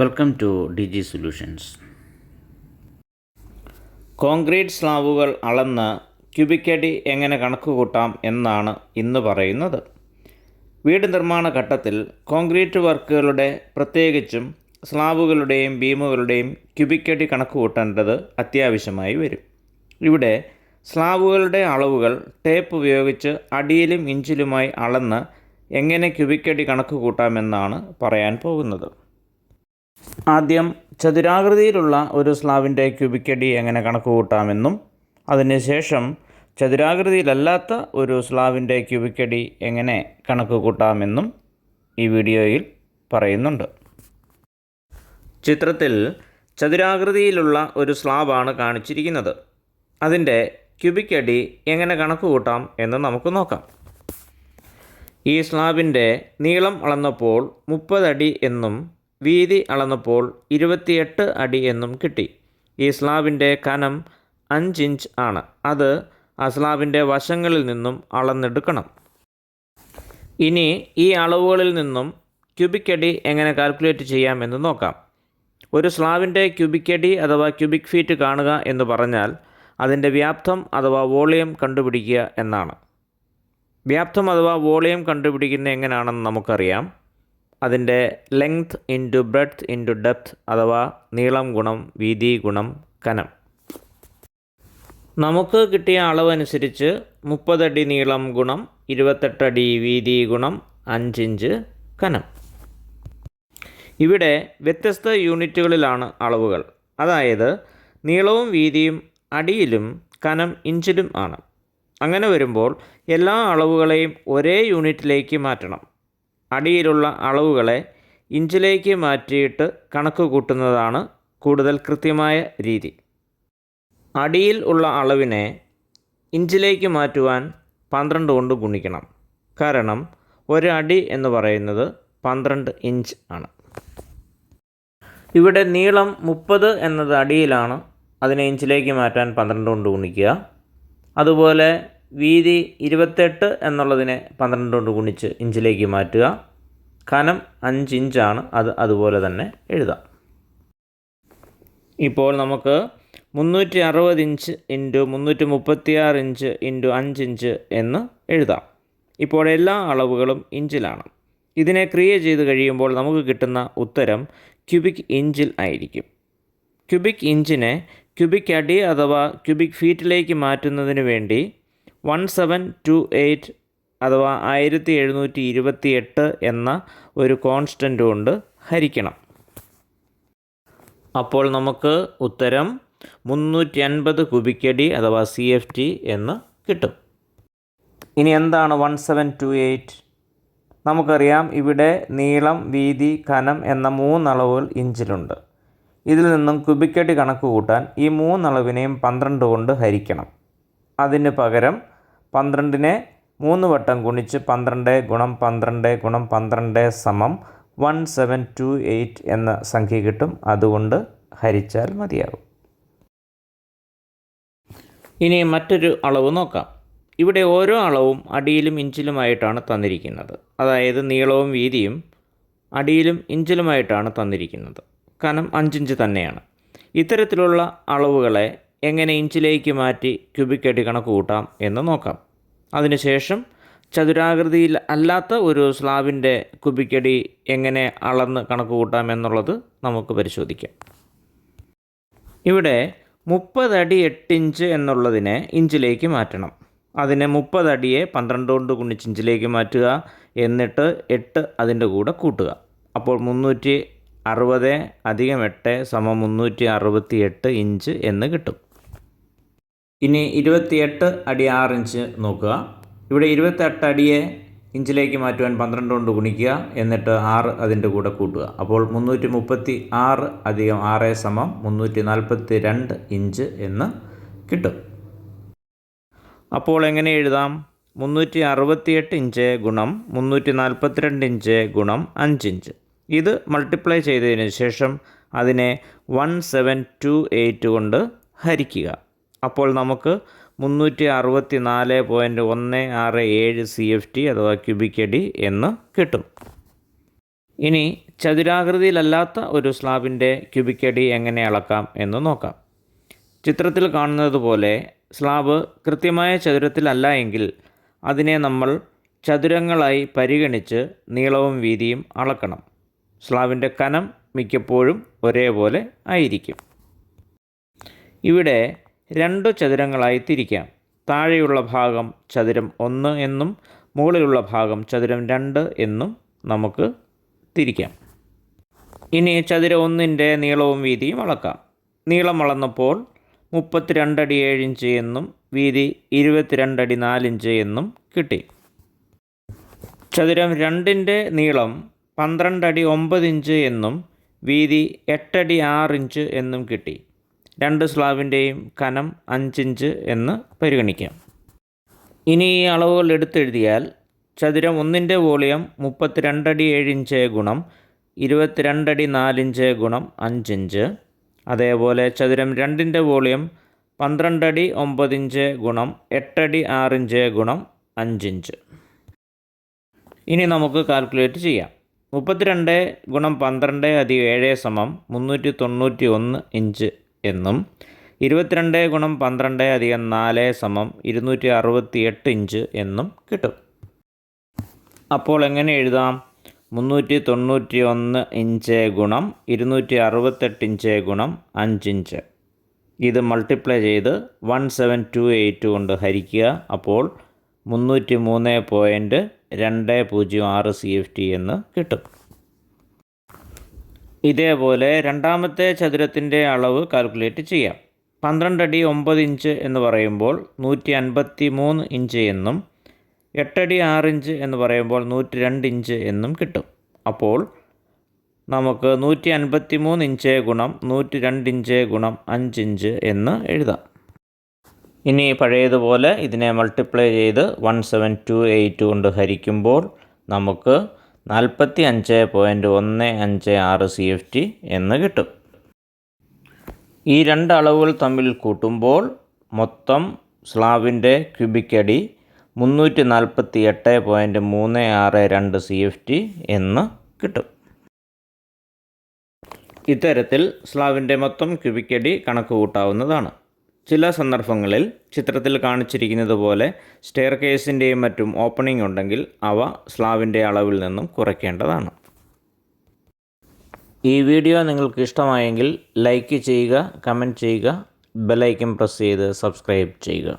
Welcome to DG solutions. Concrete സ്ലാബുകൾ അളന്ന് cubic അടി എങ്ങനെ കണക്കുകൂട്ടാം എന്നാണ് ഇന്ന് പറയുന്നത്. വീട് നിർമ്മാണ ഘട്ടത്തിൽ കോൺക്രീറ്റ് വർക്കുകളുടെ പ്രത്യേകിച്ചും സ്ലാബുകളുടെയും ബീമുകളുടെയും ക്യൂബിക് അടി കണക്കുകൂട്ടേണ്ടത് അത്യാവശ്യമായി വരും. ഇവിടെ സ്ലാബുകളുടെ അളവുകൾ ടേപ്പ് ഉപയോഗിച്ച് അടിയിലും ഇഞ്ചിലുമായി അളന്ന് എങ്ങനെ ക്യൂബിക് അടി കണക്കുകൂട്ടാമെന്നാണ് പറയാൻ പോകുന്നത്. ആദ്യം ചതുരാകൃതിയിലുള്ള ഒരു സ്ലാബിൻ്റെ ക്യൂബിക് അടി എങ്ങനെ കണക്കുകൂട്ടാമെന്നും അതിനുശേഷം ചതുരാകൃതിയിലല്ലാത്ത ഒരു സ്ലാബിൻ്റെ ക്യൂബിക് അടി എങ്ങനെ കണക്കുകൂട്ടാമെന്നും ഈ വീഡിയോയിൽ പറയുന്നുണ്ട്. ചിത്രത്തിൽ ചതുരാകൃതിയിലുള്ള ഒരു സ്ലാബാണ് കാണിച്ചിരിക്കുന്നത്. അതിൻ്റെ ക്യൂബിക് അടി എങ്ങനെ കണക്കുകൂട്ടാം എന്ന് നമുക്ക് നോക്കാം. ഈ സ്ലാബിൻ്റെ നീളം അളന്നപ്പോൾ 30 അടി എന്നും വീതി അളന്നപ്പോൾ 28 അടി എന്നും കിട്ടി. ഈ സ്ലാബിൻ്റെ കനം 5 ഇഞ്ച് ആണ്. അത് ആ സ്ലാബിൻ്റെ വശങ്ങളിൽ നിന്നും അളന്നെടുക്കണം. ഇനി ഈ അളവുകളിൽ നിന്നും ക്യൂബിക് അടി എങ്ങനെ കാൽക്കുലേറ്റ് ചെയ്യാമെന്ന് നോക്കാം. ഒരു സ്ലാബിൻ്റെ ക്യൂബിക് അടി അഥവാ ക്യൂബിക് ഫീറ്റ് കാണുക എന്ന് പറഞ്ഞാൽ അതിൻ്റെ വ്യാപ്തം അഥവാ വോളിയം കണ്ടുപിടിക്കുക എന്നാണ്. വ്യാപ്തം അഥവാ വോളിയം കണ്ടുപിടിക്കുന്നത് എങ്ങനെയാണെന്ന് നമുക്കറിയാം. അതിൻ്റെ length into breadth into depth അഥവാ നീളം ഗുണം വീതി ഗുണം കനം. നമുക്ക് കിട്ടിയ അളവനുസരിച്ച് 30 അടി നീളം ഗുണം 28 അടി വീതി ഗുണം 5 ഇഞ്ച് കനം. ഇവിടെ വ്യത്യസ്ത യൂണിറ്റുകളിലാണ് അളവുകൾ. അതായത് നീളവും വീതിയും അടിയിലും കനം ഇഞ്ചിലും ആണ്. അങ്ങനെ വരുമ്പോൾ എല്ലാ അളവുകളെയും ഒരേ യൂണിറ്റിലേക്ക് മാറ്റണം. അടിയിലുള്ള അളവുകളെ ഇഞ്ചിലേക്ക് മാറ്റിയിട്ട് കണക്ക് കൂട്ടുന്നതാണ് കൂടുതൽ കൃത്യമായ രീതി. അടിയിൽ ഉള്ള അളവിനെ ഇഞ്ചിലേക്ക് മാറ്റുവാൻ 12 കൊണ്ട് ഗുണിക്കണം. കാരണം ഒരു അടി എന്ന് പറയുന്നത് 12 ഇഞ്ച് ആണ്. ഇവിടെ നീളം 30 എന്നത് അടിയിലാണ്. അതിനെ ഇഞ്ചിലേക്ക് മാറ്റാൻ 12 കൊണ്ട് ഗുണിക്കുക. അതുപോലെ വീതി 28 എന്നുള്ളതിനെ 12 കൊണ്ട് ഗുണിച്ച് ഇഞ്ചിലേക്ക് മാറ്റുക. കനം 5 ഇഞ്ചാണ്. അത് അതുപോലെ തന്നെ എഴുതാം. ഇപ്പോൾ നമുക്ക് 360 inch into 336 inch into 5 inch എന്ന് എഴുതാം. ഇപ്പോൾ എല്ലാ അളവുകളും ഇഞ്ചിലാണ്. ഇതിനെ ക്രിയ ചെയ്ത് കഴിയുമ്പോൾ നമുക്ക് കിട്ടുന്ന ഉത്തരം ക്യൂബിക് ഇഞ്ചിൽ ആയിരിക്കും. ക്യൂബിക് ഇഞ്ചിനെ ക്യൂബിക് അടി അഥവാ ക്യൂബിക് ഫീറ്റിലേക്ക് മാറ്റുന്നതിന് വേണ്ടി 1728 അഥവാ 1728 എന്ന ഒരു കോൺസ്റ്റൻ്റ് കൊണ്ട് ഹരിക്കണം. അപ്പോൾ നമുക്ക് ഉത്തരം 350 ക്യൂബിക് അടി അഥവാ CFT എന്ന് കിട്ടും. ഇനി എന്താണ് 1728? നമുക്കറിയാം ഇവിടെ നീളം വീതി കനം എന്ന 3 അളവുകൾ ഇഞ്ചിലുണ്ട്. ഇതിൽ നിന്നും ക്യൂബിക് അടി കണക്ക് കൂട്ടാൻ ഈ 3 അളവിനെയും 12 കൊണ്ട് ഹരിക്കണം. അതിന് പകരം 12നെ 3 വട്ടം ഗുണിച്ച് 12 ഗുണം 12 ഗുണം 12 സമം 1728 എന്ന സംഖ്യ കിട്ടും. അതുകൊണ്ട് ഹരിച്ചാൽ മതിയാകും. ഇനി മറ്റൊരു അളവ് നോക്കാം. ഇവിടെ ഓരോ അളവും അടിയിലും ഇഞ്ചിലുമായിട്ടാണ് തന്നിരിക്കുന്നത്. അതായത് നീളവും വീതിയും അടിയിലും ഇഞ്ചിലുമായിട്ടാണ് തന്നിരിക്കുന്നത്. കനം 5 ഇഞ്ച് തന്നെയാണ്. ഇത്തരത്തിലുള്ള അളവുകളെ എങ്ങനെ ഇഞ്ചിലേക്ക് മാറ്റി ക്യൂബിക് അടി കണക്ക് കൂട്ടാം എന്ന് നോക്കാം. അതിനുശേഷം ചതുരാകൃതിയിൽ അല്ലാത്ത ഒരു സ്ലാബിൻ്റെ ക്യൂബിക് അടി എങ്ങനെ അളന്ന് കണക്ക് കൂട്ടാം എന്നുള്ളത് നമുക്ക് പരിശോധിക്കാം. ഇവിടെ 30 അടി 8 ഇഞ്ച് എന്നുള്ളതിനെ ഇഞ്ചിലേക്ക് മാറ്റണം. അതിനെ 30 അടിയെ 12 കൊണ്ട് ഗുണിച്ച് ഇഞ്ചിലേക്ക് മാറ്റുക. എന്നിട്ട് 8 അതിൻ്റെ കൂടെ കൂട്ടുക. അപ്പോൾ 360 അധികം 8 സമം 368 ഇഞ്ച് എന്ന് കിട്ടും. ഇനി 28 അടി 6 ഇഞ്ച് നോക്കുക. ഇവിടെ 28 അടിയെ ഇഞ്ചിലേക്ക് മാറ്റുവാൻ 12 കൊണ്ട് ഗുണിക്കുക. എന്നിട്ട് 6 അതിൻ്റെ കൂടെ കൂട്ടുക. അപ്പോൾ 336 അധികം 6 സമം 342 ഇഞ്ച് എന്ന് കിട്ടും. അപ്പോൾ എങ്ങനെ എഴുതാം? 368 ഇഞ്ച് ഗുണം 342 ഇഞ്ച് ഗുണം 5 ഇഞ്ച്. ഇത് മൾട്ടിപ്ലൈ ചെയ്തതിന് ശേഷം അതിനെ 1728 കൊണ്ട് ഹരിക്കുക. അപ്പോൾ നമുക്ക് 364.167 CFT അഥവാ ക്യൂബിക് അടി എന്ന് കിട്ടും. ഇനി ചതുരാകൃതിയിലല്ലാത്ത ഒരു സ്ലാബിൻ്റെ ക്യൂബിക് അടി എങ്ങനെ അളക്കാം എന്ന് നോക്കാം. ചിത്രത്തിൽ കാണുന്നത് പോലെ സ്ലാബ് കൃത്യമായ ചതുരത്തിലല്ല എങ്കിൽ അതിനെ നമ്മൾ ചതുരങ്ങളായി പരിഗണിച്ച് നീളവും വീതിയും അളക്കണം. സ്ലാബിൻ്റെ കനം മിക്കപ്പോഴും ഒരേപോലെ ആയിരിക്കും. ഇവിടെ 2 ചതുരങ്ങളായി തിരിക്കാം. താഴെയുള്ള ഭാഗം ചതുരം 1 എന്നും മുകളിലുള്ള ഭാഗം ചതുരം 2 എന്നും നമുക്ക് തിരിക്കാം. ഇനി ചതുരം 1ൻ്റെ നീളവും വീതിയും അളക്കാം. നീളം അളന്നപ്പോൾ 32 അടി 7 ഇഞ്ച് എന്നും വീതി 22 അടി 4 ഇഞ്ച് എന്നും കിട്ടി. ചതുരം 2ൻ്റെ നീളം 12 അടി 9 ഇഞ്ച് എന്നും വീതി 8 അടി 6 ഇഞ്ച് എന്നും കിട്ടി. 2 സ്ലാബിൻ്റെയും കനം 5 ഇഞ്ച് എന്ന് പരിഗണിക്കാം. ഇനി ഈ അളവുകൾ എടുത്തെഴുതിയാൽ ചതുരം 1ൻ്റെ വോളിയം 32 അടി 7 ഇഞ്ച് ഗുണം 22 അടി 4 ഇഞ്ച് ഗുണം 5 ഇഞ്ച്. അതേപോലെ ചതുരം 2ൻ്റെ വോളിയം 12 അടി 9 ഇഞ്ച് ഗുണം 8 അടി 6 ഇഞ്ച് ഗുണം 5 ഇഞ്ച്. ഇനി നമുക്ക് കാൽക്കുലേറ്റ് ചെയ്യാം. 32 ഗുണം 12 അധികം 7 സമം 391 ഇഞ്ച് എന്നും 22 ഗുണം 12 അധികം 4 സമം 268 ഇഞ്ച് എന്നും കിട്ടും. അപ്പോൾ എങ്ങനെ എഴുതാം? 391 ഇഞ്ച് ഗുണം 268 ഇഞ്ച് ഗുണം 5 ഇഞ്ച്. ഇത് മൾട്ടിപ്ലൈ ചെയ്ത് 17282 കൊണ്ട് ഹരിക്കുക. അപ്പോൾ 303.206 CFT എന്ന് കിട്ടും. ഇതേപോലെ രണ്ടാമത്തെ ചതുരത്തിൻ്റെ അളവ് കാൽക്കുലേറ്റ് ചെയ്യാം. 12 അടി 9 ഇഞ്ച് എന്ന് പറയുമ്പോൾ 153 ഇഞ്ച് എന്നും 8 അടി 6 ഇഞ്ച് എന്ന് പറയുമ്പോൾ 102 ഇഞ്ച് എന്നും കിട്ടും. അപ്പോൾ നമുക്ക് 153 ഇഞ്ച് ഗുണം 102 ഇഞ്ച് ഗുണം 5 ഇഞ്ച് എന്ന് എഴുതാം. ഇനി പഴയതുപോലെ ഇതിനെ മൾട്ടിപ്ലൈ ചെയ്ത് 17282 കൊണ്ട് ഹരിക്കുമ്പോൾ നമുക്ക് 45.156 CFT എന്ന് കിട്ടും. ഈ 2 അളവുകൾ തമ്മിൽ കൂട്ടുമ്പോൾ മൊത്തം സ്ലാബിൻ്റെ ക്യൂബിക് അടി 348.362 CFT എന്ന് കിട്ടും. ഇത്തരത്തിൽ സ്ലാബിൻ്റെ മൊത്തം ക്യൂബിക് അടി കണക്ക് കൂട്ടാവുന്നതാണ്. ചില സന്ദർഭങ്ങളിൽ ചിത്രത്തിൽ കാണിച്ചിരിക്കുന്നത് പോലെ സ്റ്റെയർ കേസിൻ്റെയും മറ്റും ഓപ്പണിംഗ് ഉണ്ടെങ്കിൽ അവ സ്ലാബിൻ്റെ അളവിൽ നിന്നും കുറയ്ക്കേണ്ടതാണ്. ഈ വീഡിയോ നിങ്ങൾക്ക് ഇഷ്ടമായെങ്കിൽ ലൈക്ക് ചെയ്യുക, കമൻറ്റ് ചെയ്യുക, ബെൽ ഐക്കൺ പ്രസ് ചെയ്ത് സബ്സ്ക്രൈബ് ചെയ്യുക.